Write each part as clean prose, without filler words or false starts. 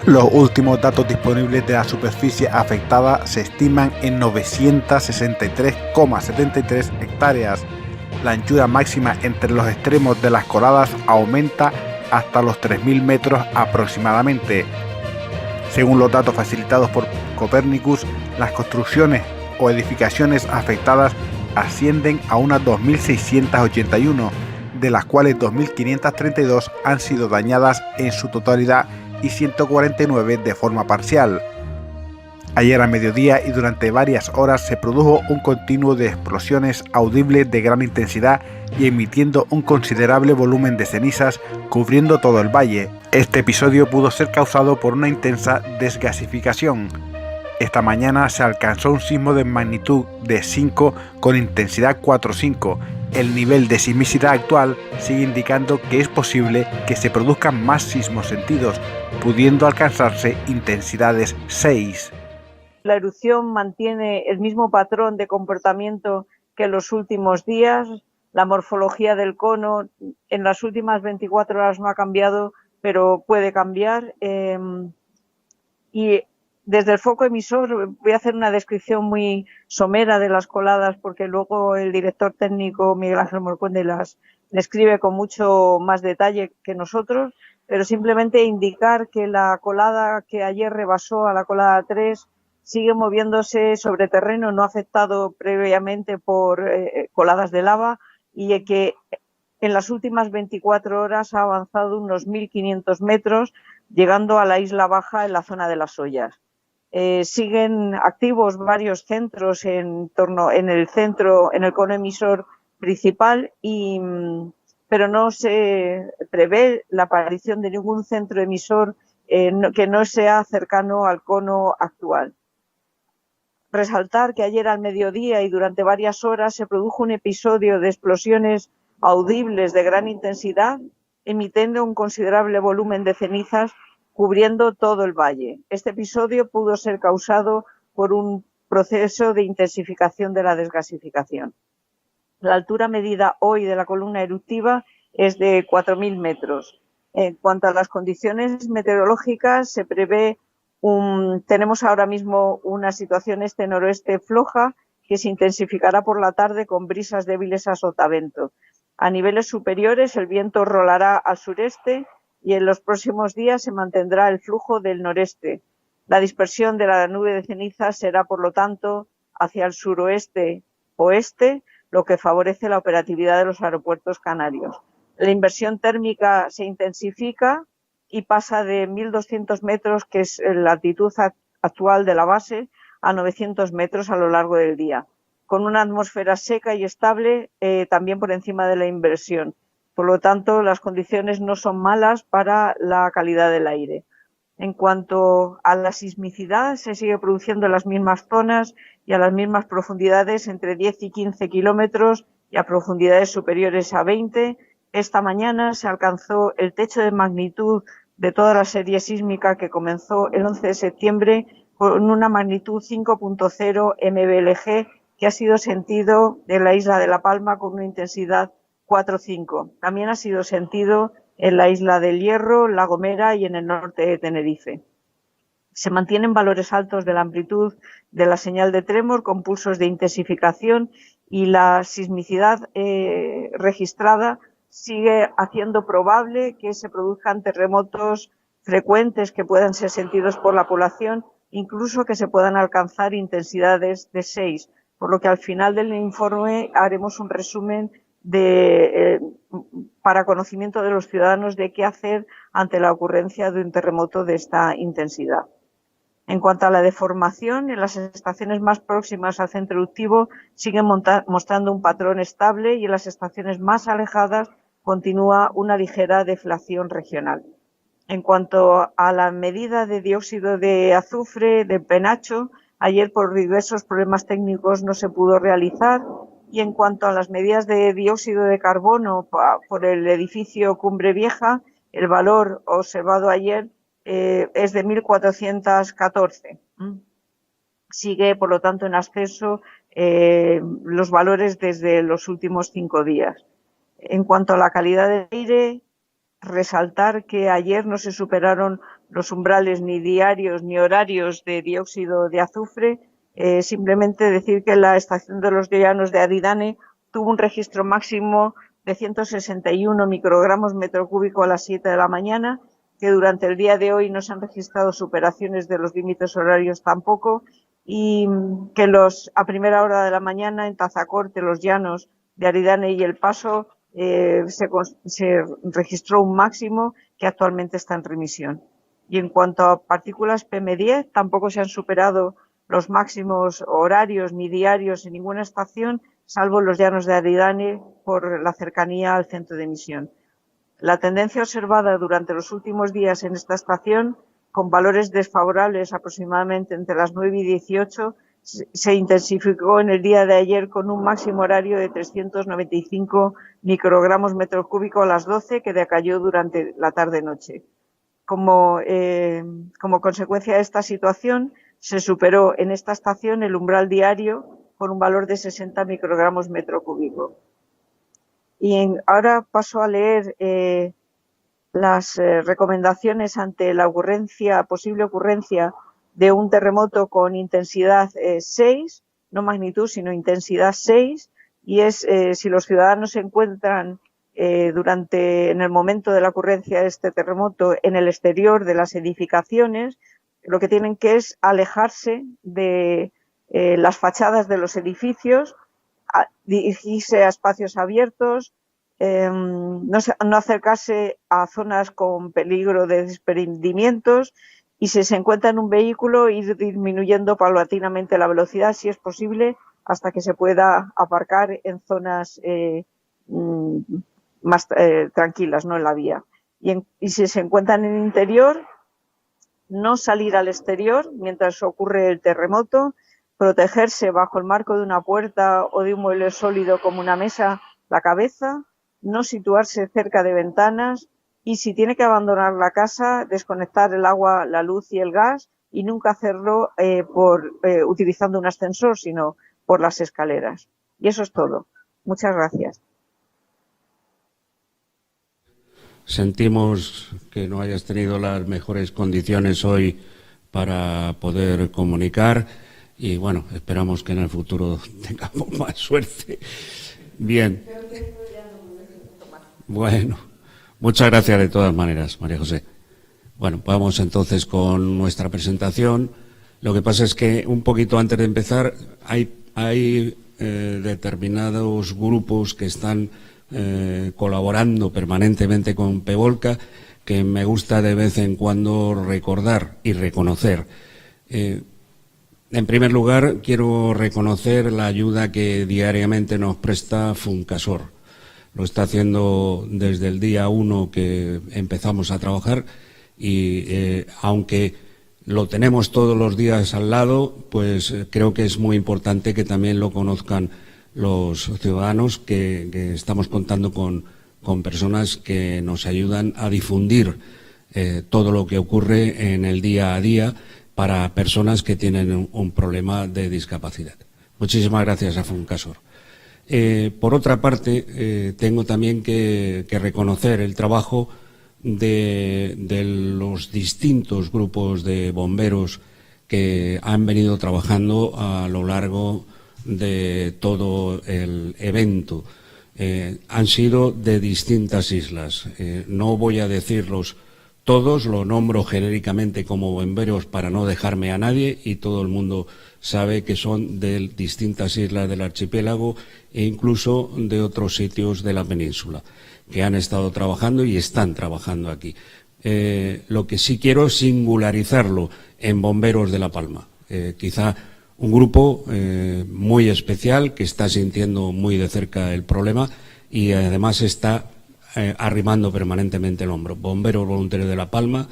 Los últimos datos disponibles de la superficie afectada se estiman en 963,73 hectáreas. La anchura máxima entre los extremos de las coladas aumenta hasta los 3.000 metros aproximadamente. Según los datos facilitados por Copernicus, las construcciones o edificaciones afectadas ascienden a unas 2.681, de las cuales 2.532 han sido dañadas en su totalidad y 149 de forma parcial. Ayer a mediodía y durante varias horas se produjo un continuo de explosiones audibles de gran intensidad y emitiendo un considerable volumen de cenizas cubriendo todo el valle. Este episodio pudo ser causado por una intensa desgasificación. Esta mañana se alcanzó un sismo de magnitud de 5 con intensidad 4,5. El nivel de sismicidad actual sigue indicando que es posible que se produzcan más sismos sentidos, pudiendo alcanzarse intensidades 6. La erupción mantiene el mismo patrón de comportamiento que en los últimos días. La morfología del cono en las últimas 24 horas no ha cambiado, pero puede cambiar. Y desde el foco emisor voy a hacer una descripción muy somera de las coladas, porque luego el director técnico Miguel Ángel Morcuende las describe con mucho más detalle que nosotros, pero simplemente indicar que la colada que ayer rebasó a la colada 3 sigue moviéndose sobre terreno no afectado previamente por coladas de lava, y que en las últimas 24 horas ha avanzado unos 1.500 metros, llegando a la Isla Baja en la zona de las Ollas. Siguen activos varios centros en el cono emisor principal, pero no se prevé la aparición de ningún centro emisor que no sea cercano al cono actual. Resaltar que ayer al mediodía y durante varias horas se produjo un episodio de explosiones audibles de gran intensidad, emitiendo un considerable volumen de cenizas cubriendo todo el valle. Este episodio pudo ser causado por un proceso de intensificación de la desgasificación. La altura medida hoy de la columna eruptiva es de 4.000 metros. En cuanto a las condiciones meteorológicas, se prevé tenemos ahora mismo una situación este-noroeste floja que se intensificará por la tarde con brisas débiles a sotavento. A niveles superiores el viento rolará al sureste y en los próximos días se mantendrá el flujo del noreste. La dispersión de la nube de cenizas será, por lo tanto, hacia el suroeste-oeste, lo que favorece la operatividad de los aeropuertos canarios. La inversión térmica se intensifica y pasa de 1.200 metros, que es la altitud actual de la base, a 900 metros a lo largo del día, con una atmósfera seca y estable también por encima de la inversión. Por lo tanto, las condiciones no son malas para la calidad del aire. En cuanto a la sismicidad, se sigue produciendo en las mismas zonas y a las mismas profundidades, entre 10 y 15 kilómetros, y a profundidades superiores a 20. Esta mañana se alcanzó el techo de magnitud de toda la serie sísmica que comenzó el 11 de septiembre con una magnitud 5.0 MBLG que ha sido sentido en la isla de La Palma con una intensidad 4,5. También ha sido sentido en la isla del Hierro, La Gomera y en el norte de Tenerife. Se mantienen valores altos de la amplitud de la señal de tremor con pulsos de intensificación, y la sismicidad registrada sigue haciendo probable que se produzcan terremotos frecuentes que puedan ser sentidos por la población, incluso que se puedan alcanzar intensidades de 6, por lo que al final del informe haremos un resumen para conocimiento de los ciudadanos de qué hacer ante la ocurrencia de un terremoto de esta intensidad. En cuanto a la deformación, en las estaciones más próximas al centro eruptivo siguen mostrando un patrón estable, y en las estaciones más alejadas continúa una ligera deflación regional. En cuanto a la medida de dióxido de azufre de penacho, ayer por diversos problemas técnicos no se pudo realizar, y en cuanto a las medidas de dióxido de carbono por el edificio Cumbre Vieja, el valor observado ayer es de 1.414. Sigue, por lo tanto, en ascenso los valores desde los últimos 5 días. En cuanto a la calidad del aire, resaltar que ayer no se superaron los umbrales ni diarios ni horarios de dióxido de azufre. Simplemente decir que la estación de los Llanos de Aridane tuvo un registro máximo de 161 microgramos metro cúbico a las 7 de la mañana, que durante el día de hoy no se han registrado superaciones de los límites horarios tampoco, y que a primera hora de la mañana en Tazacorte, los Llanos de Aridane y El Paso se registró un máximo que actualmente está en remisión. Y en cuanto a partículas PM10, tampoco se han superado los máximos horarios ni diarios en ninguna estación, salvo los Llanos de Aridane por la cercanía al centro de emisión. La tendencia observada durante los últimos días en esta estación, con valores desfavorables aproximadamente entre las 9 y 18, se intensificó en el día de ayer con un máximo horario de 395 microgramos metro cúbico a las 12, que decayó durante la tarde-noche. Como consecuencia de esta situación, se superó en esta estación el umbral diario por un valor de 60 microgramos metro cúbico. Y ahora paso a leer las recomendaciones ante la posible ocurrencia de un terremoto con intensidad 6, no magnitud, sino intensidad 6, y es si los ciudadanos se encuentran en el momento de la ocurrencia de este terremoto en el exterior de las edificaciones, lo que tienen que es alejarse de las fachadas de los edificios, dirigirse a espacios abiertos, no acercarse a zonas con peligro de desprendimientos, y si se encuentra en un vehículo, ir disminuyendo paulatinamente la velocidad, si es posible, hasta que se pueda aparcar en zonas más tranquilas, no en la vía. Y si se encuentran en el interior, no salir al exterior mientras ocurre el terremoto, protegerse bajo el marco de una puerta o de un mueble sólido como una mesa, la cabeza, no situarse cerca de ventanas, y si tiene que abandonar la casa, desconectar el agua, la luz y el gas, y nunca hacerlo utilizando un ascensor, sino por las escaleras. Y eso es todo. Muchas gracias. Sentimos que no hayas tenido las mejores condiciones hoy para poder comunicar y, bueno, esperamos que en el futuro tengamos más suerte. Bien. Bueno, muchas gracias de todas maneras, María José. Bueno, vamos entonces con nuestra presentación. Lo que pasa es que un poquito antes de empezar hay determinados grupos que están colaborando permanentemente con PEVOLCA, que me gusta de vez en cuando recordar y reconocer. En primer lugar, quiero reconocer la ayuda que diariamente nos presta Funcasor. Lo está haciendo desde el día 1 que empezamos a trabajar y aunque lo tenemos todos los días al lado, pues creo que es muy importante que también lo conozcan los ciudadanos, que estamos contando con personas que nos ayudan a difundir todo lo que ocurre en el día a día para personas que tienen un problema de discapacidad. Muchísimas gracias a Funcasor. Por otra parte, tengo también que reconocer el trabajo de los distintos grupos de bomberos que han venido trabajando a lo largo de todo el evento. Han sido de distintas islas. No voy a decirlos todos, lo nombro genéricamente como bomberos para no dejarme a nadie, y todo el mundo sabe que son de distintas islas del archipiélago e incluso de otros sitios de la península, que han estado trabajando y están trabajando aquí. Lo que sí quiero es singularizarlo en Bomberos de La Palma. Quizá un grupo muy especial que está sintiendo muy de cerca el problema y además está arrimando permanentemente el hombro. Bomberos Voluntarios de La Palma,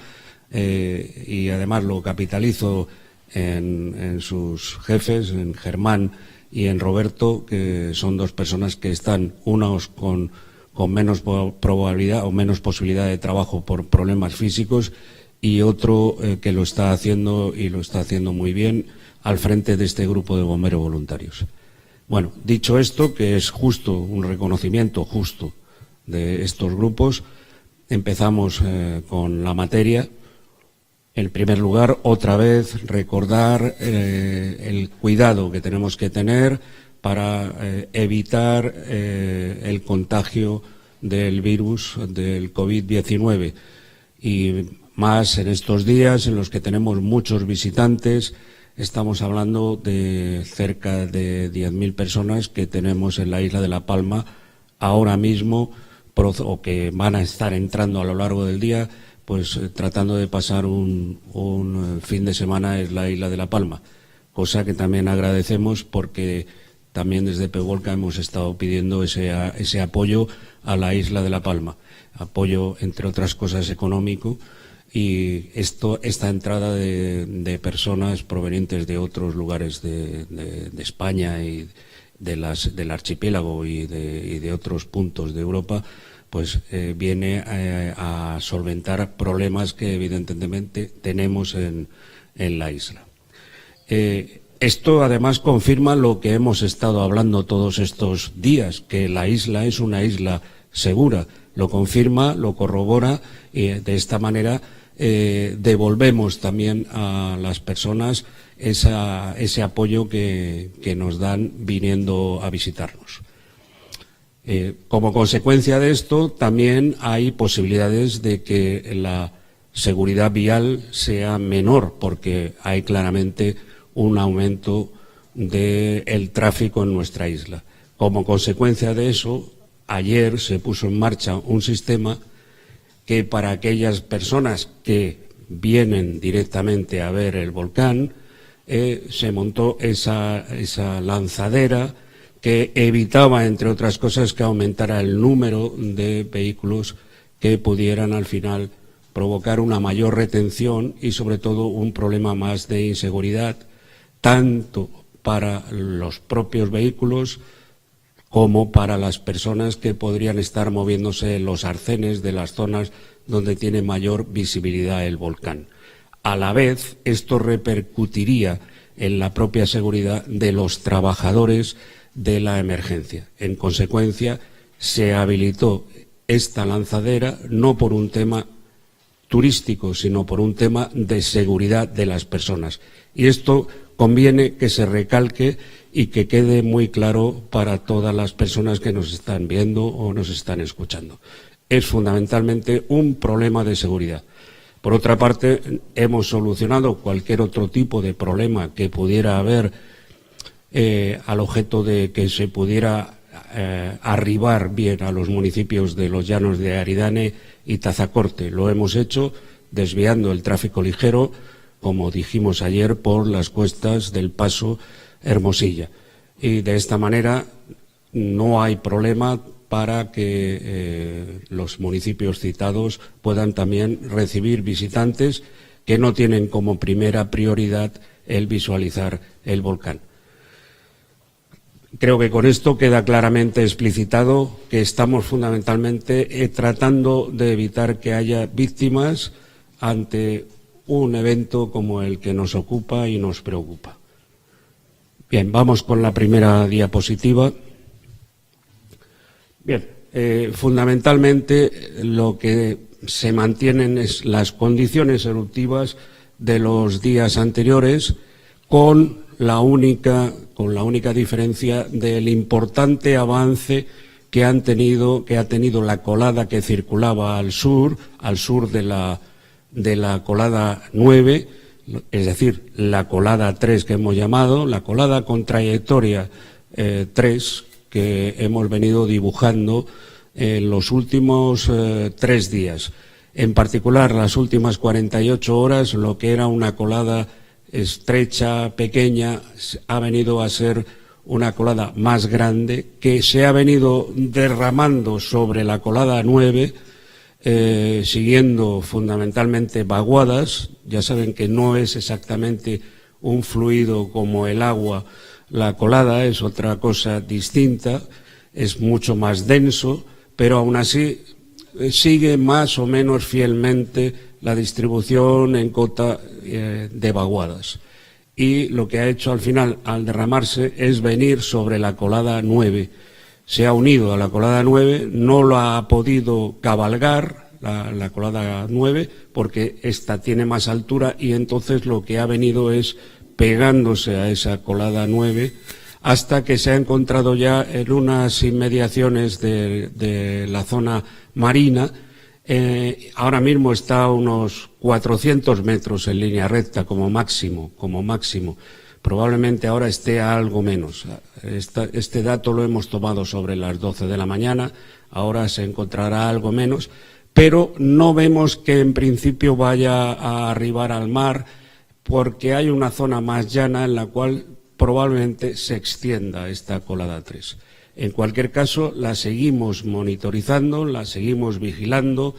y además lo capitalizo en sus jefes, en Germán y en Roberto, que son dos personas que están, unos con menos probabilidad o menos posibilidad de trabajo por problemas físicos, y otro que lo está haciendo y lo está haciendo muy bien al frente de este grupo de bomberos voluntarios. Bueno, dicho esto, que es justo, un reconocimiento justo de estos grupos, empezamos con la materia. En primer lugar, otra vez recordar el cuidado que tenemos que tener para evitar el contagio del virus del COVID-19 y más en estos días en los que tenemos muchos visitantes. Estamos hablando de cerca de 10.000 personas que tenemos en la isla de La Palma ahora mismo o que van a estar entrando a lo largo del día, pues tratando de pasar un fin de semana en la isla de La Palma, cosa que también agradecemos porque también desde Pegolca hemos estado pidiendo ese apoyo a la isla de La Palma, apoyo entre otras cosas económico, y esta entrada de personas provenientes de otros lugares de España y del archipiélago y de otros puntos de Europa, pues viene a solventar problemas que evidentemente tenemos en la isla. Esto además confirma lo que hemos estado hablando todos estos días, que la isla es una isla segura. Lo confirma, lo corrobora y de esta manera devolvemos también a las personas ese apoyo que nos dan viniendo a visitarnos. Como consecuencia de esto, también hay posibilidades de que la seguridad vial sea menor, porque hay claramente un aumento del tráfico en nuestra isla. Como consecuencia de eso, ayer se puso en marcha un sistema que para aquellas personas que vienen directamente a ver el volcán, se montó esa lanzadera que evitaba, entre otras cosas, que aumentara el número de vehículos que pudieran al final provocar una mayor retención y sobre todo un problema más de inseguridad, tanto para los propios vehículos como para las personas que podrían estar moviéndose en los arcenes de las zonas donde tiene mayor visibilidad el volcán. A la vez, esto repercutiría en la propia seguridad de los trabajadores de la emergencia. En consecuencia, se habilitó esta lanzadera no por un tema turístico, sino por un tema de seguridad de las personas. Y esto conviene que se recalque y que quede muy claro para todas las personas que nos están viendo o nos están escuchando. Es fundamentalmente un problema de seguridad. Por otra parte, hemos solucionado cualquier otro tipo de problema que pudiera haber al objeto de que se pudiera arribar bien a los municipios de los Llanos de Aridane y Tazacorte. Lo hemos hecho desviando el tráfico ligero, como dijimos ayer, por las cuestas del paso Hermosilla. Y de esta manera no hay problema para que los municipios citados puedan también recibir visitantes que no tienen como primera prioridad el visualizar el volcán. Creo que con esto queda claramente explicitado que estamos fundamentalmente tratando de evitar que haya víctimas ante un evento como el que nos ocupa y nos preocupa. Bien, vamos con la primera diapositiva. Bien, fundamentalmente lo que se mantienen es las condiciones eruptivas de los días anteriores con la única diferencia del importante avance que ha tenido la colada que circulaba al sur de la colada 9, es decir, la colada 3 que hemos llamado, la colada con trayectoria 3 que hemos venido dibujando en los últimos 3 días. En particular, las últimas 48 horas, lo que era una colada estrecha, pequeña, ha venido a ser una colada más grande que se ha venido derramando sobre la colada 9, siguiendo fundamentalmente vaguadas. Ya saben que no es exactamente un fluido como el agua, la colada es otra cosa distinta, es mucho más denso, pero aún así sigue más o menos fielmente la distribución en cota de vaguadas. Y lo que ha hecho al final, al derramarse, es venir sobre la colada 9. Se ha unido a la colada 9, no lo ha podido cabalgar, la colada 9, porque esta tiene más altura y entonces lo que ha venido es pegándose a esa colada 9 hasta que se ha encontrado ya en unas inmediaciones de la zona marina. Ahora mismo está a unos 400 metros en línea recta como máximo. Probablemente ahora esté a algo menos. Este dato lo hemos tomado sobre las 12 de la mañana, ahora se encontrará algo menos, pero no vemos que en principio vaya a arribar al mar, porque hay una zona más llana en la cual probablemente se extienda esta colada 3. En cualquier caso, la seguimos monitorizando, la seguimos vigilando.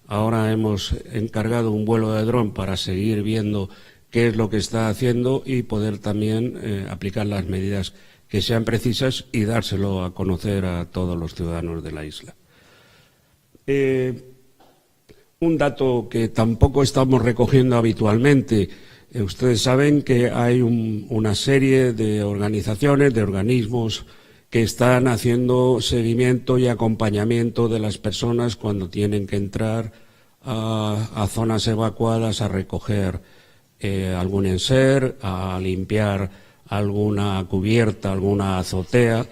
Ahora hemos encargado un vuelo de dron para seguir viendo qué es lo que está haciendo y poder también aplicar las medidas que sean precisas y dárselo a conocer a todos los ciudadanos de la isla. Un dato que tampoco estamos recogiendo habitualmente. Ustedes saben que hay una serie de organizaciones, de organismos que están haciendo seguimiento y acompañamiento de las personas cuando tienen que entrar a zonas evacuadas a recoger algún enser, a limpiar alguna cubierta, alguna azotea.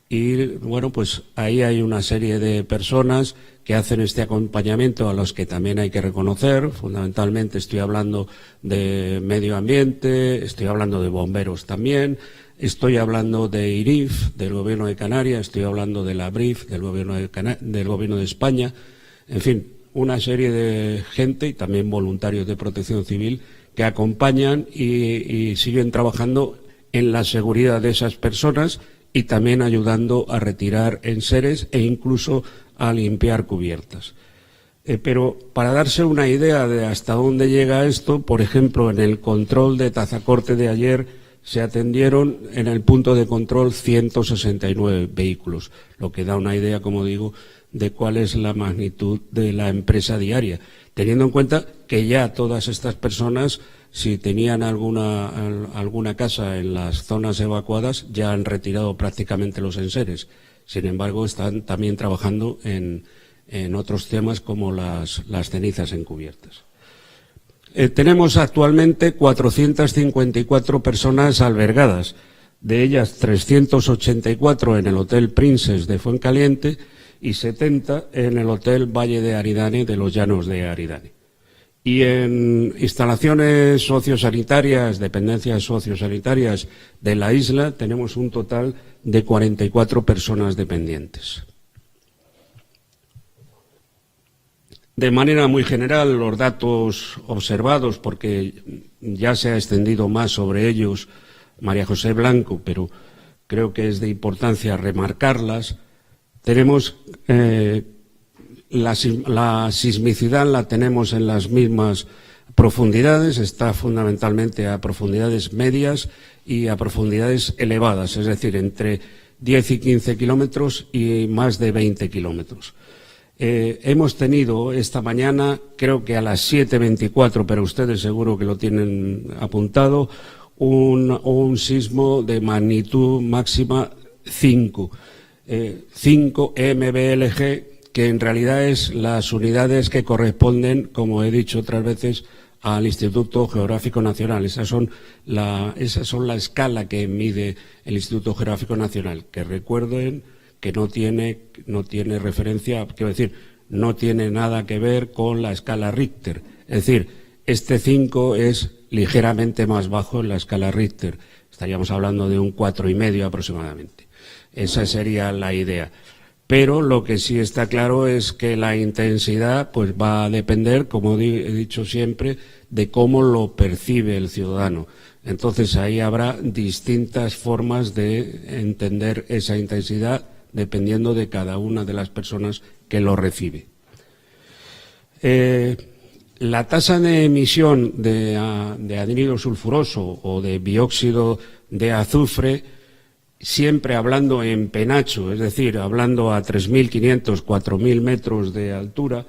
Y bueno, pues ahí hay una serie de personas que hacen este acompañamiento, a los que también hay que reconocer. Fundamentalmente estoy hablando de medio ambiente, estoy hablando de bomberos también, estoy hablando de IRIF, del Gobierno de Canarias, estoy hablando de la BRIF, del Gobierno de España, en fin, una serie de gente y también voluntarios de Protección Civil que acompañan y siguen trabajando en la seguridad de esas personas y también ayudando a retirar enseres e incluso a limpiar cubiertas. Pero para darse una idea de hasta dónde llega esto, por ejemplo, en el control de Tazacorte de ayer se atendieron en el punto de control 169 vehículos, lo que da una idea, como digo, de cuál es la magnitud de la empresa diaria, teniendo en cuenta que ya todas estas personas, si tenían alguna casa en las zonas evacuadas, ya han retirado prácticamente los enseres. Sin embargo, están también trabajando en otros temas como las cenizas encubiertas. Tenemos actualmente 454 personas albergadas, de ellas 384 en el Hotel Princess de Fuencaliente y 70 en el Hotel Valle de Aridane de los Llanos de Aridane. Y en instalaciones sociosanitarias, dependencias sociosanitarias de la isla, tenemos un total de 44 personas dependientes. De manera muy general, los datos observados, porque ya se ha extendido más sobre ellos María José Blanco, pero creo que es de importancia remarcarlas. Tenemos la sismicidad la tenemos en las mismas profundidades, está fundamentalmente a profundidades medias y a profundidades elevadas, es decir, entre 10 y 15 kilómetros y más de 20 kilómetros. Hemos tenido esta mañana, creo que a las 7:24, pero ustedes seguro que lo tienen apuntado, un sismo de magnitud máxima 5 MBLG, que en realidad es las unidades que corresponden, como he dicho otras veces, al Instituto Geográfico Nacional. Esas son la escala que mide el Instituto Geográfico Nacional, que recuerden que no tiene referencia, quiero decir, no tiene nada que ver con la escala Richter. Es decir, este 5 es ligeramente más bajo en la escala Richter. Estaríamos hablando de un 4,5 aproximadamente. Esa sería la idea. Pero lo que sí está claro es que la intensidad pues va a depender, como he dicho siempre, de cómo lo percibe el ciudadano. Entonces ahí habrá distintas formas de entender esa intensidad dependiendo de cada una de las personas que lo recibe. La tasa de emisión de anhídrido sulfuroso o de dióxido de azufre, siempre hablando en penacho, es decir, hablando a 3.500, 4.000 metros de altura,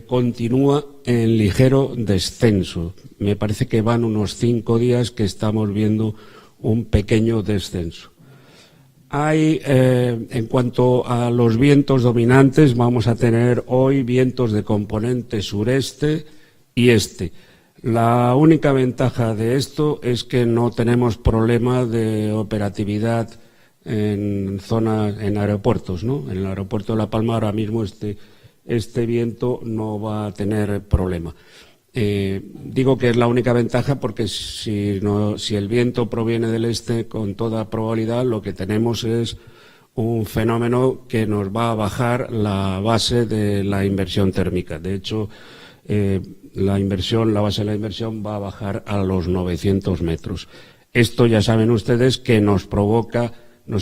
continúa en ligero descenso. Me parece que van unos 5 días que estamos viendo un pequeño descenso. En cuanto a los vientos dominantes, vamos a tener hoy vientos de componente sureste y este. La única ventaja de esto es que no tenemos problema de operatividad en aeropuertos, ¿no? En el aeropuerto de La Palma ahora mismo este viento no va a tener problema. Digo que es la única ventaja porque si el viento proviene del este, con toda probabilidad lo que tenemos es un fenómeno que nos va a bajar la base de la inversión térmica. De hecho, la base de la inversión va a bajar a los 900 metros. Esto ya saben ustedes que nos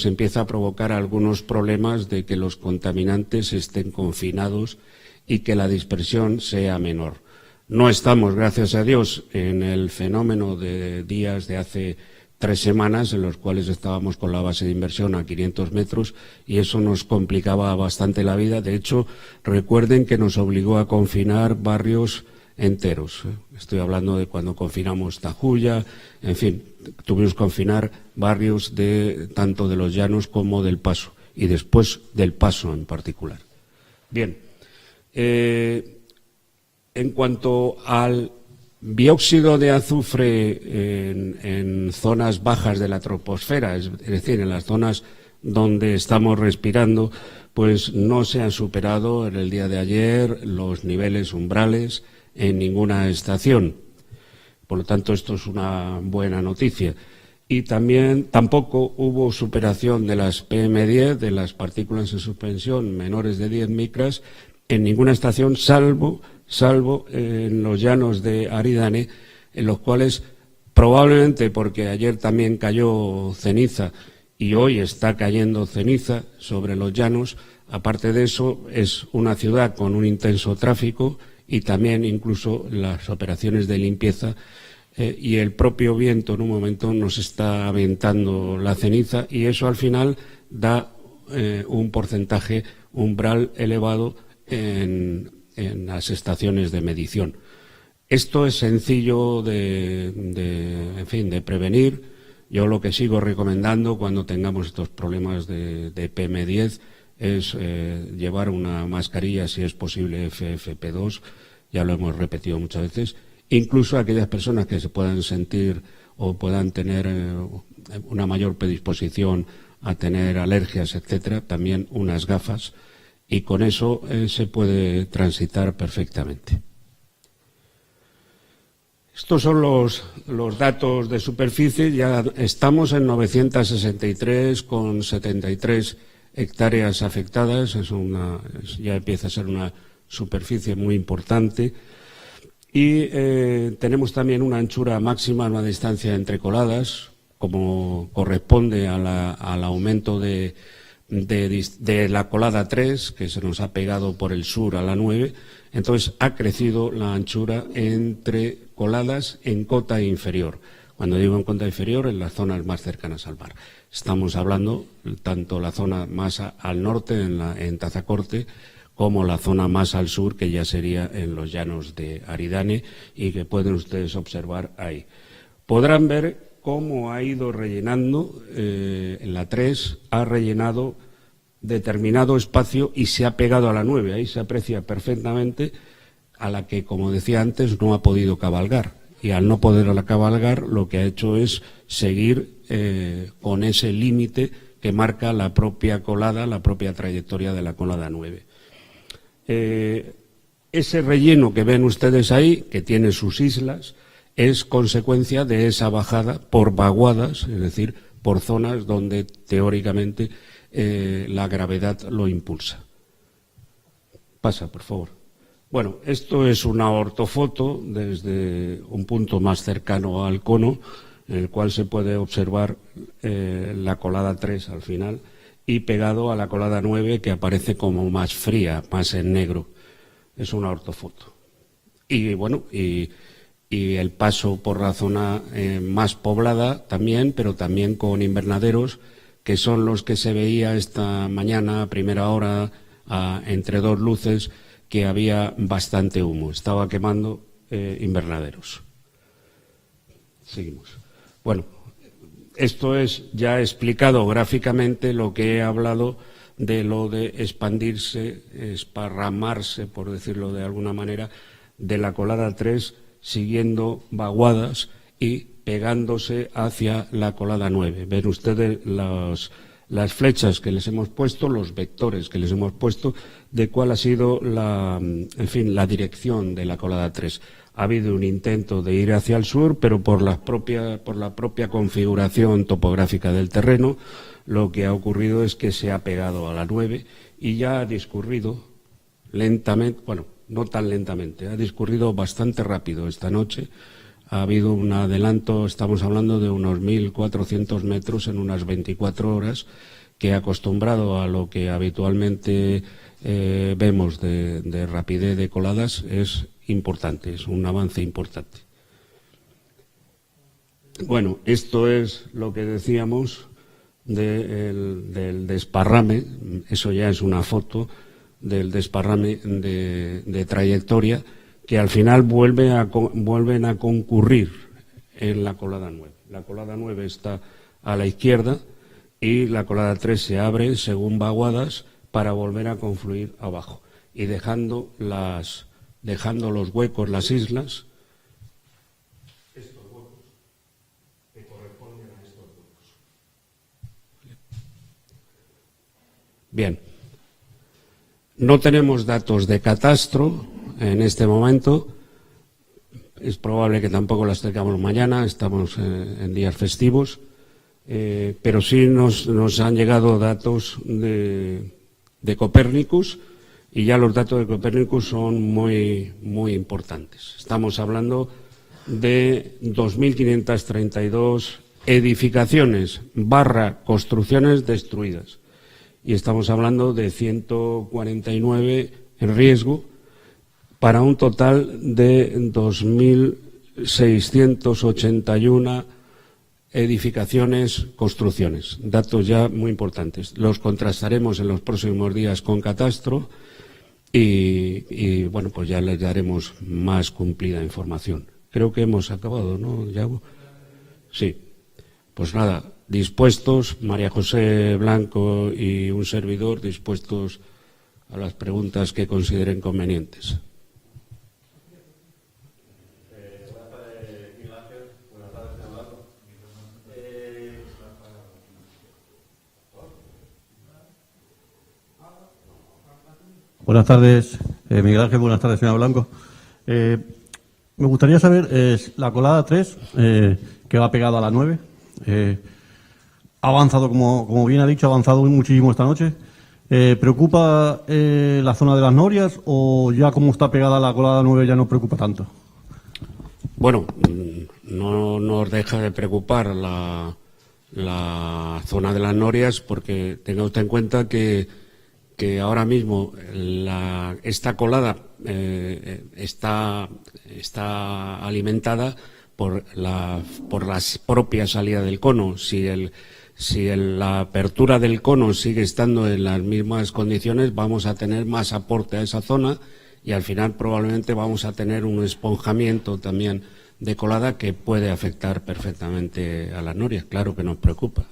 empieza a provocar algunos problemas de que los contaminantes estén confinados y que la dispersión sea menor. No estamos, gracias a Dios, en el fenómeno de días de hace 3 semanas en los cuales estábamos con la base de inversión a 500 metros y eso nos complicaba bastante la vida. De hecho, recuerden que nos obligó a confinar barrios enteros. Estoy hablando de cuando confinamos Tajuya, en fin, tuvimos que confinar barrios tanto de los Llanos como del Paso y después del Paso en particular. Bien. En cuanto al dióxido de azufre en zonas bajas de la troposfera, es decir, en las zonas donde estamos respirando, pues no se han superado en el día de ayer los niveles umbrales en ninguna estación. Por lo tanto, esto es una buena noticia. Y tampoco hubo superación de las PM10, de las partículas en suspensión menores de 10 micras, en ninguna estación, salvo en los llanos de Aridane, en los cuales probablemente porque ayer también cayó ceniza y hoy está cayendo ceniza sobre los llanos, aparte de eso es una ciudad con un intenso tráfico y también incluso las operaciones de limpieza y el propio viento en un momento nos está aventando la ceniza y eso al final da un porcentaje umbral elevado en las estaciones de medición. Esto es sencillo de prevenir. Yo lo que sigo recomendando cuando tengamos estos problemas de PM10 es llevar una mascarilla, si es posible, FFP2, ya lo hemos repetido muchas veces, incluso aquellas personas que se puedan sentir o puedan tener una mayor predisposición a tener alergias, etcétera, también unas gafas, y con eso se puede transitar perfectamente. Estos son los datos de superficie. Ya estamos en 963,73 hectáreas afectadas. Ya empieza a ser una superficie muy importante. Y tenemos también una anchura máxima, una distancia entre coladas, como corresponde al aumento de la colada 3, que se nos ha pegado por el sur a la 9, entonces ha crecido la anchura entre coladas en cota inferior. Cuando digo en cota inferior, en las zonas más cercanas al mar. Estamos hablando tanto la zona más al norte, en Tazacorte, como la zona más al sur, que ya sería en los llanos de Aridane, y que pueden ustedes observar ahí. Podrán ver cómo ha ido rellenando, en la 3 ha rellenado determinado espacio y se ha pegado a la 9, ahí se aprecia perfectamente, a la que, como decía antes, no ha podido cabalgar. Y al no poder cabalgar, lo que ha hecho es seguir con ese límite que marca la propia colada, la propia trayectoria de la colada 9. Ese relleno que ven ustedes ahí, que tiene sus islas, es consecuencia de esa bajada por vaguadas, es decir, por zonas donde teóricamente la gravedad lo impulsa. Pasa, por favor. Bueno, esto es una ortofoto desde un punto más cercano al cono, en el cual se puede observar la colada 3 al final y pegado a la colada 9, que aparece como más fría, más en negro. Es una ortofoto. Y bueno, y el paso por la zona más poblada también, pero también con invernaderos, que son los que se veía esta mañana a primera hora entre dos luces, que había bastante humo. Estaba quemando invernaderos. Seguimos. Bueno, esto es ya explicado gráficamente lo que he hablado de lo de expandirse, esparramarse, por decirlo de alguna manera, de la colada 3, siguiendo vaguadas y pegándose hacia la colada 9. Ven ustedes las flechas que les hemos puesto, los vectores que les hemos puesto, de cuál ha sido la dirección de la colada 3. Ha habido un intento de ir hacia el sur, pero por la propia configuración topográfica del terreno, lo que ha ocurrido es que se ha pegado a la 9 y ya ha discurrido lentamente, bueno, no tan lentamente, ha discurrido bastante rápido esta noche. Ha habido un adelanto, estamos hablando de unos 1.400 metros en unas 24 horas, que acostumbrado a lo que habitualmente vemos de rapidez de coladas es importante, es un avance importante. Bueno, esto es lo que decíamos del desparrame, eso ya es una foto del desparrame de trayectoria, que al final vuelven a concurrir en la colada 9. La colada 9 está a la izquierda y la colada 3 se abre según vaguadas para volver a confluir abajo y dejando los huecos, las islas, estos huecos que corresponden a estos huecos. Bien, no tenemos datos de catastro en este momento, es probable que tampoco las tengamos mañana, estamos en días festivos, pero sí nos han llegado datos de Copernicus, y ya los datos de Copernicus son muy, muy importantes. Estamos hablando de 2.532 edificaciones / construcciones destruidas, y estamos hablando de 149 en riesgo, para un total de 2.681 edificaciones, construcciones. Datos ya muy importantes. Los contrastaremos en los próximos días con catastro y bueno, pues ya les daremos más cumplida información. Creo que hemos acabado, ¿no, Yago? Sí. Pues nada, dispuestos, María José Blanco y un servidor, dispuestos a las preguntas que consideren convenientes. Buenas tardes, Miguel Ángel. Buenas tardes, señora Blanco. Me gustaría saber, la colada 3, que va pegada a la 9, ha avanzado, como bien ha dicho, ha avanzado muchísimo esta noche. ¿Preocupa la zona de las Norias o ya como está pegada a la colada 9 ya no preocupa tanto? Bueno, no nos deja de preocupar la zona de las Norias, porque tenga usted en cuenta que ahora mismo esta colada está alimentada por la propia salida del cono. Si la apertura del cono sigue estando en las mismas condiciones, vamos a tener más aporte a esa zona y al final probablemente vamos a tener un esponjamiento también de colada que puede afectar perfectamente a las Norias. Claro que nos preocupa.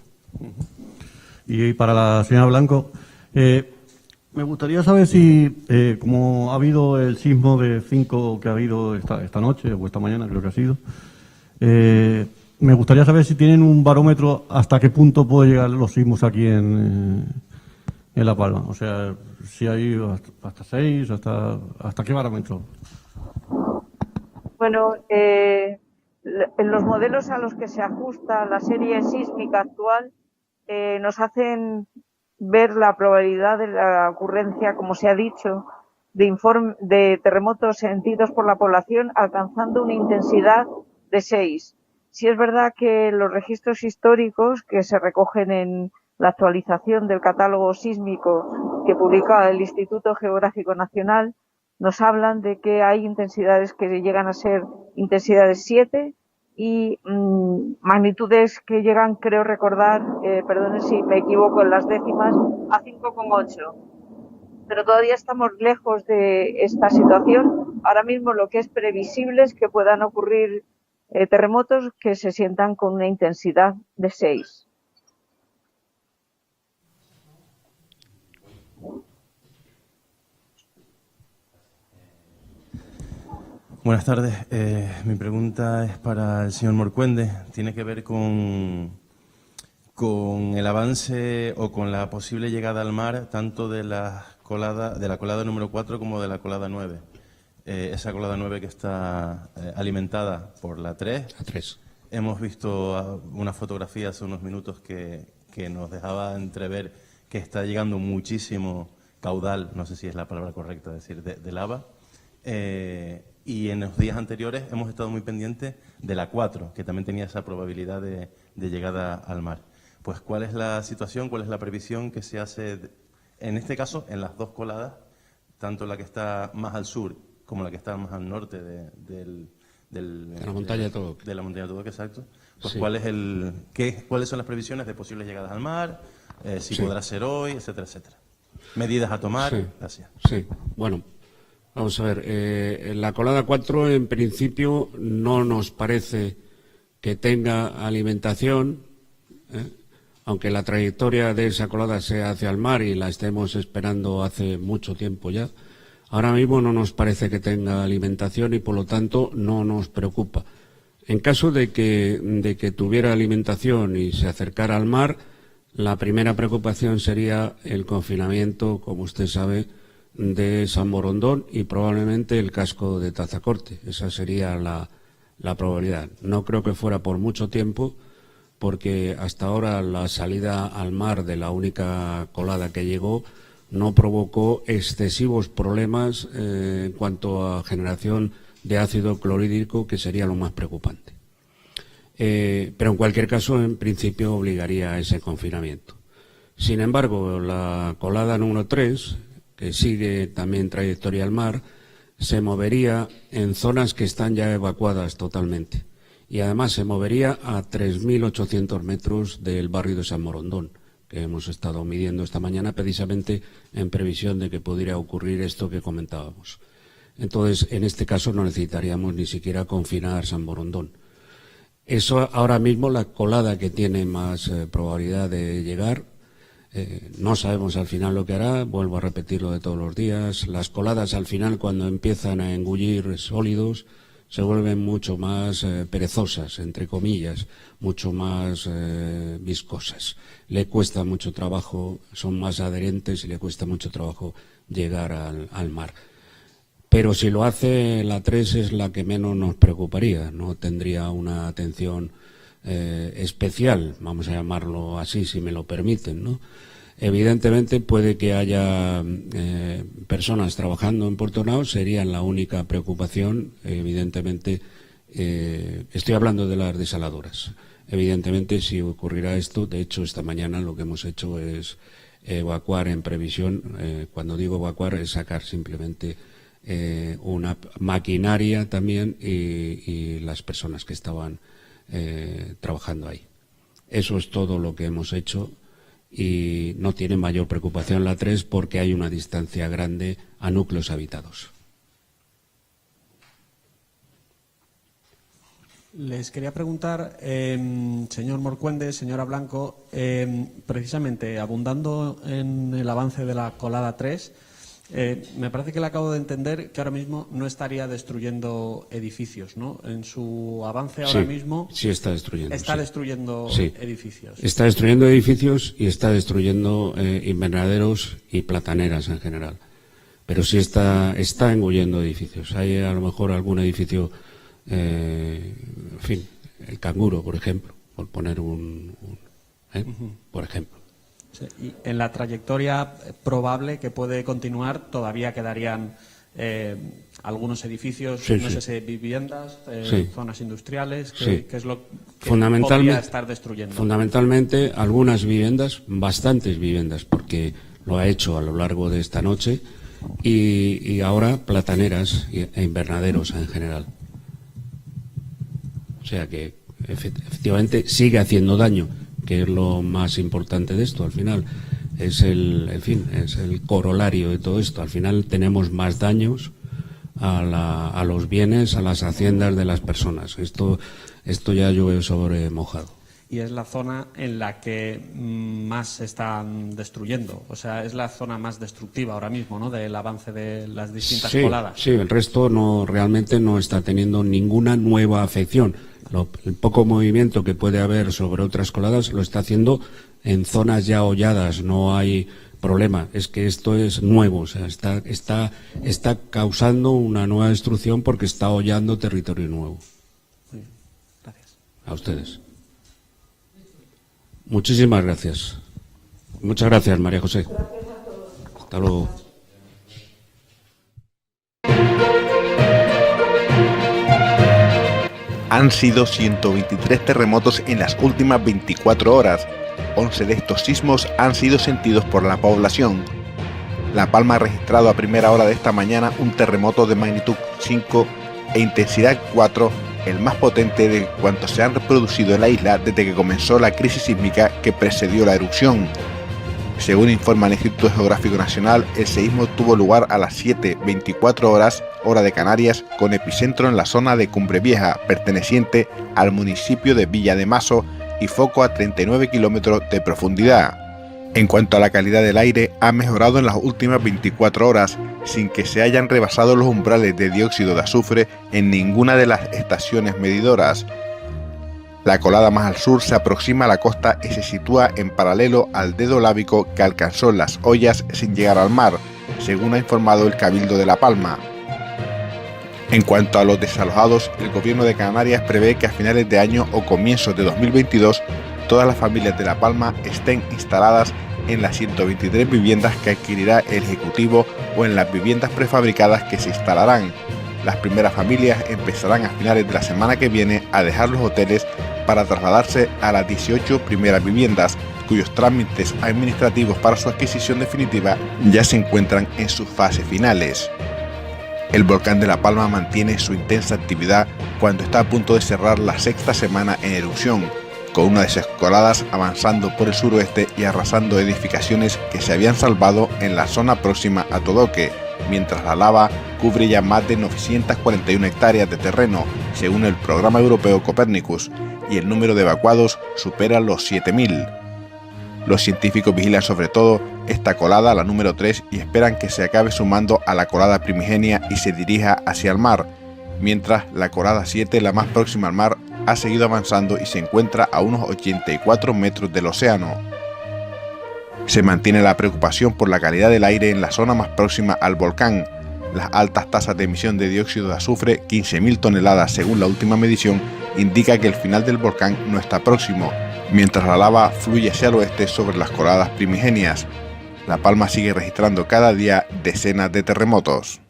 Y para la señora Blanco, me gustaría saber si, como ha habido el sismo de 5 que ha habido esta noche o esta mañana, creo que ha sido, me gustaría saber si tienen un barómetro hasta qué punto puede llegar los sismos aquí en La Palma. O sea, si hay hasta 6, hasta qué barómetro. Bueno, en los modelos a los que se ajusta la serie sísmica actual nos hacen ver la probabilidad de la ocurrencia, como se ha dicho, de terremotos sentidos por la población alcanzando una intensidad de 6. Sí es verdad que los registros históricos que se recogen en la actualización del catálogo sísmico que publica el Instituto Geográfico Nacional nos hablan de que hay intensidades que llegan a ser intensidades 7 y magnitudes que llegan, creo recordar, perdonen si me equivoco en las décimas, a 5,8. Pero todavía estamos lejos de esta situación. Ahora mismo lo que es previsible es que puedan ocurrir terremotos que se sientan con una intensidad de 6. Buenas tardes. Mi pregunta es para el señor Morcuende. Tiene que ver con el avance o con la posible llegada al mar tanto de la colada número 4 como de la colada 9. Esa colada 9 que está alimentada por la 3. La 3. Hemos visto una fotografía hace unos minutos que nos dejaba entrever que está llegando muchísimo caudal, no sé si es la palabra correcta decir, de lava. Y en los días anteriores hemos estado muy pendientes de la 4, que también tenía esa probabilidad de llegada al mar. Pues, ¿cuál es la situación, cuál es la previsión que se hace, en este caso, en las dos coladas, tanto la que está más al sur como la que está más al norte de la montaña de Todoque? De la montaña de Todoque, exacto. Pues, Sí. ¿cuáles son las previsiones de posibles llegadas al mar? Si Sí. podrá ser hoy, etcétera, etcétera. Medidas a tomar. Sí. Gracias. Sí, bueno, vamos a ver. La colada 4, en principio, no nos parece que tenga alimentación, aunque la trayectoria de esa colada sea hacia el mar y la estemos esperando hace mucho tiempo ya. Ahora mismo no nos parece que tenga alimentación y, por lo tanto, no nos preocupa. En caso de que tuviera alimentación y se acercara al mar, la primera preocupación sería el confinamiento, como usted sabe, de San Borondón y probablemente el casco de Tazacorte. Esa sería la probabilidad. No creo que fuera por mucho tiempo, porque hasta ahora la salida al mar de la única colada que llegó no provocó excesivos problemas en cuanto a generación de ácido clorhídrico, que sería lo más preocupante. Pero en cualquier caso, en principio, obligaría a ese confinamiento. Sin embargo, la colada número 3, que sigue también trayectoria al mar, se movería en zonas que están ya evacuadas totalmente. Y además se movería a 3.800 metros del barrio de San Borondón, que hemos estado midiendo esta mañana precisamente en previsión de que pudiera ocurrir esto que comentábamos. Entonces, en este caso no necesitaríamos ni siquiera confinar San Borondón. Eso ahora mismo la colada que tiene más probabilidad de llegar. No sabemos al final lo que hará, vuelvo a repetirlo de todos los días. Las coladas al final, cuando empiezan a engullir sólidos, se vuelven mucho más perezosas, entre comillas, mucho más viscosas. Le cuesta mucho trabajo, son más adherentes y le cuesta mucho trabajo llegar al mar. Pero si lo hace la 3 es la que menos nos preocuparía, no tendría una atención especial, vamos a llamarlo así, si me lo permiten, ¿no? Evidentemente puede que haya personas trabajando en Puerto Naos, sería la única preocupación. Evidentemente, estoy hablando de las desaladoras. Evidentemente, si ocurrirá esto, de hecho, esta mañana lo que hemos hecho es evacuar en previsión. Cuando digo evacuar, es sacar simplemente una maquinaria también y las personas que estaban trabajando ahí. Eso es todo lo que hemos hecho. Y no tiene mayor preocupación la 3 porque hay una distancia grande a núcleos habitados. Les quería preguntar, señor Morcuende, señora Blanco, precisamente abundando en el avance de la colada 3, me parece que le acabo de entender que ahora mismo no estaría destruyendo edificios, ¿no? En su avance ahora mismo... Sí, está destruyendo. Está destruyendo edificios. Está destruyendo edificios y está destruyendo invernaderos y plataneras en general. Pero sí está engullendo edificios. Hay a lo mejor algún edificio, en fin, el Canguro, por ejemplo, por poner por ejemplo. Sí, y en la trayectoria probable que puede continuar todavía quedarían algunos edificios, no sé si viviendas, zonas industriales, que es lo que podría estar destruyendo. Fundamentalmente algunas viviendas, bastantes viviendas, porque lo ha hecho a lo largo de esta noche, y ahora plataneras e invernaderos en general. O sea que efectivamente sigue haciendo daño, que es lo más importante de esto. Al final es el corolario de todo esto. Al final tenemos más daños a los bienes, a las haciendas de las personas. Esto ya llueve sobre mojado. Y es la zona en la que más se están destruyendo. O sea, es la zona más destructiva ahora mismo, ¿no?, del avance de las distintas coladas. Sí, el resto realmente no está teniendo ninguna nueva afección. El poco movimiento que puede haber sobre otras coladas lo está haciendo en zonas ya holladas. No hay problema. Es que esto es nuevo. O sea, está causando una nueva destrucción porque está hollando territorio nuevo. Muy bien. Gracias. A ustedes. Muchísimas gracias. Muchas gracias, María José. Hasta luego. Han sido 123 terremotos en las últimas 24 horas. 11 de estos sismos han sido sentidos por la población. La Palma ha registrado a primera hora de esta mañana un terremoto de magnitud 5 e intensidad 4, el más potente de cuantos se han reproducido en la isla desde que comenzó la crisis sísmica que precedió la erupción. Según informa el Instituto Geográfico Nacional, el seísmo tuvo lugar a las 7:24 horas, hora de Canarias, con epicentro en la zona de Cumbre Vieja, perteneciente al municipio de Villa de Mazo, y foco a 39 kilómetros de profundidad. En cuanto a la calidad del aire, ha mejorado en las últimas 24 horas, sin que se hayan rebasado los umbrales de dióxido de azufre en ninguna de las estaciones medidoras. La colada más al sur se aproxima a la costa y se sitúa en paralelo al dedo lábico que alcanzó Las Ollas sin llegar al mar, según ha informado el Cabildo de La Palma. En cuanto a los desalojados, el Gobierno de Canarias prevé que a finales de año o comienzos de 2022 todas las familias de La Palma estén instaladas en las 123 viviendas que adquirirá el Ejecutivo o en las viviendas prefabricadas que se instalarán. Las primeras familias empezarán a finales de la semana que viene a dejar los hoteles para trasladarse a las 18 primeras viviendas, cuyos trámites administrativos para su adquisición definitiva ya se encuentran en sus fases finales. El volcán de La Palma mantiene su intensa actividad cuando está a punto de cerrar la sexta semana en erupción, con una de sus coladas avanzando por el suroeste y arrasando edificaciones que se habían salvado en la zona próxima a Todoque, mientras la lava cubre ya más de 941 hectáreas de terreno, según el programa europeo Copernicus, y el número de evacuados supera los 7.000. Los científicos vigilan sobre todo esta colada, la número 3, y esperan que se acabe sumando a la colada primigenia y se dirija hacia el mar, mientras la colada 7, la más próxima al mar, ha seguido avanzando y se encuentra a unos 84 metros del océano. Se mantiene la preocupación por la calidad del aire en la zona más próxima al volcán. Las altas tasas de emisión de dióxido de azufre, 15.000 toneladas según la última medición, indica que el final del volcán no está próximo, mientras la lava fluye hacia el oeste sobre las coladas primigenias. La Palma sigue registrando cada día decenas de terremotos.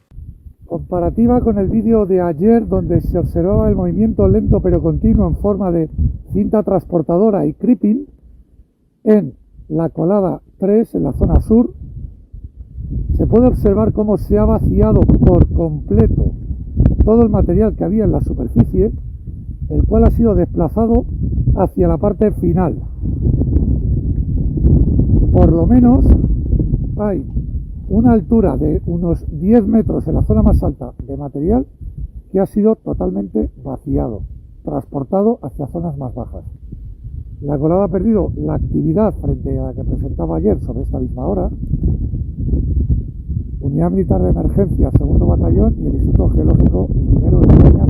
Comparativa con el vídeo de ayer, donde se observaba el movimiento lento pero continuo en forma de cinta transportadora y creeping, en la colada 3, en la zona sur, se puede observar cómo se ha vaciado por completo todo el material que había en la superficie, el cual ha sido desplazado hacia la parte final. Por lo menos hay una altura de unos 10 metros en la zona más alta de material que ha sido totalmente vaciado, transportado hacia zonas más bajas. La colada ha perdido la actividad frente a la que presentaba ayer sobre esta misma hora. Unidad Militar de Emergencia, segundo Batallón y el Instituto Geológico y Minero de España.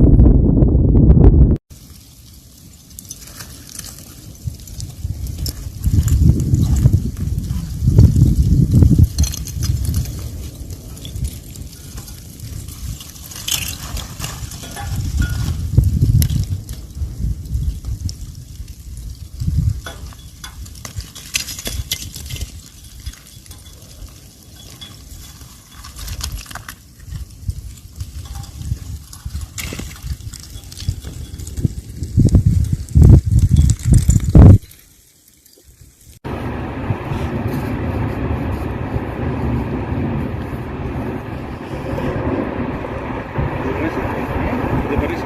¿De París?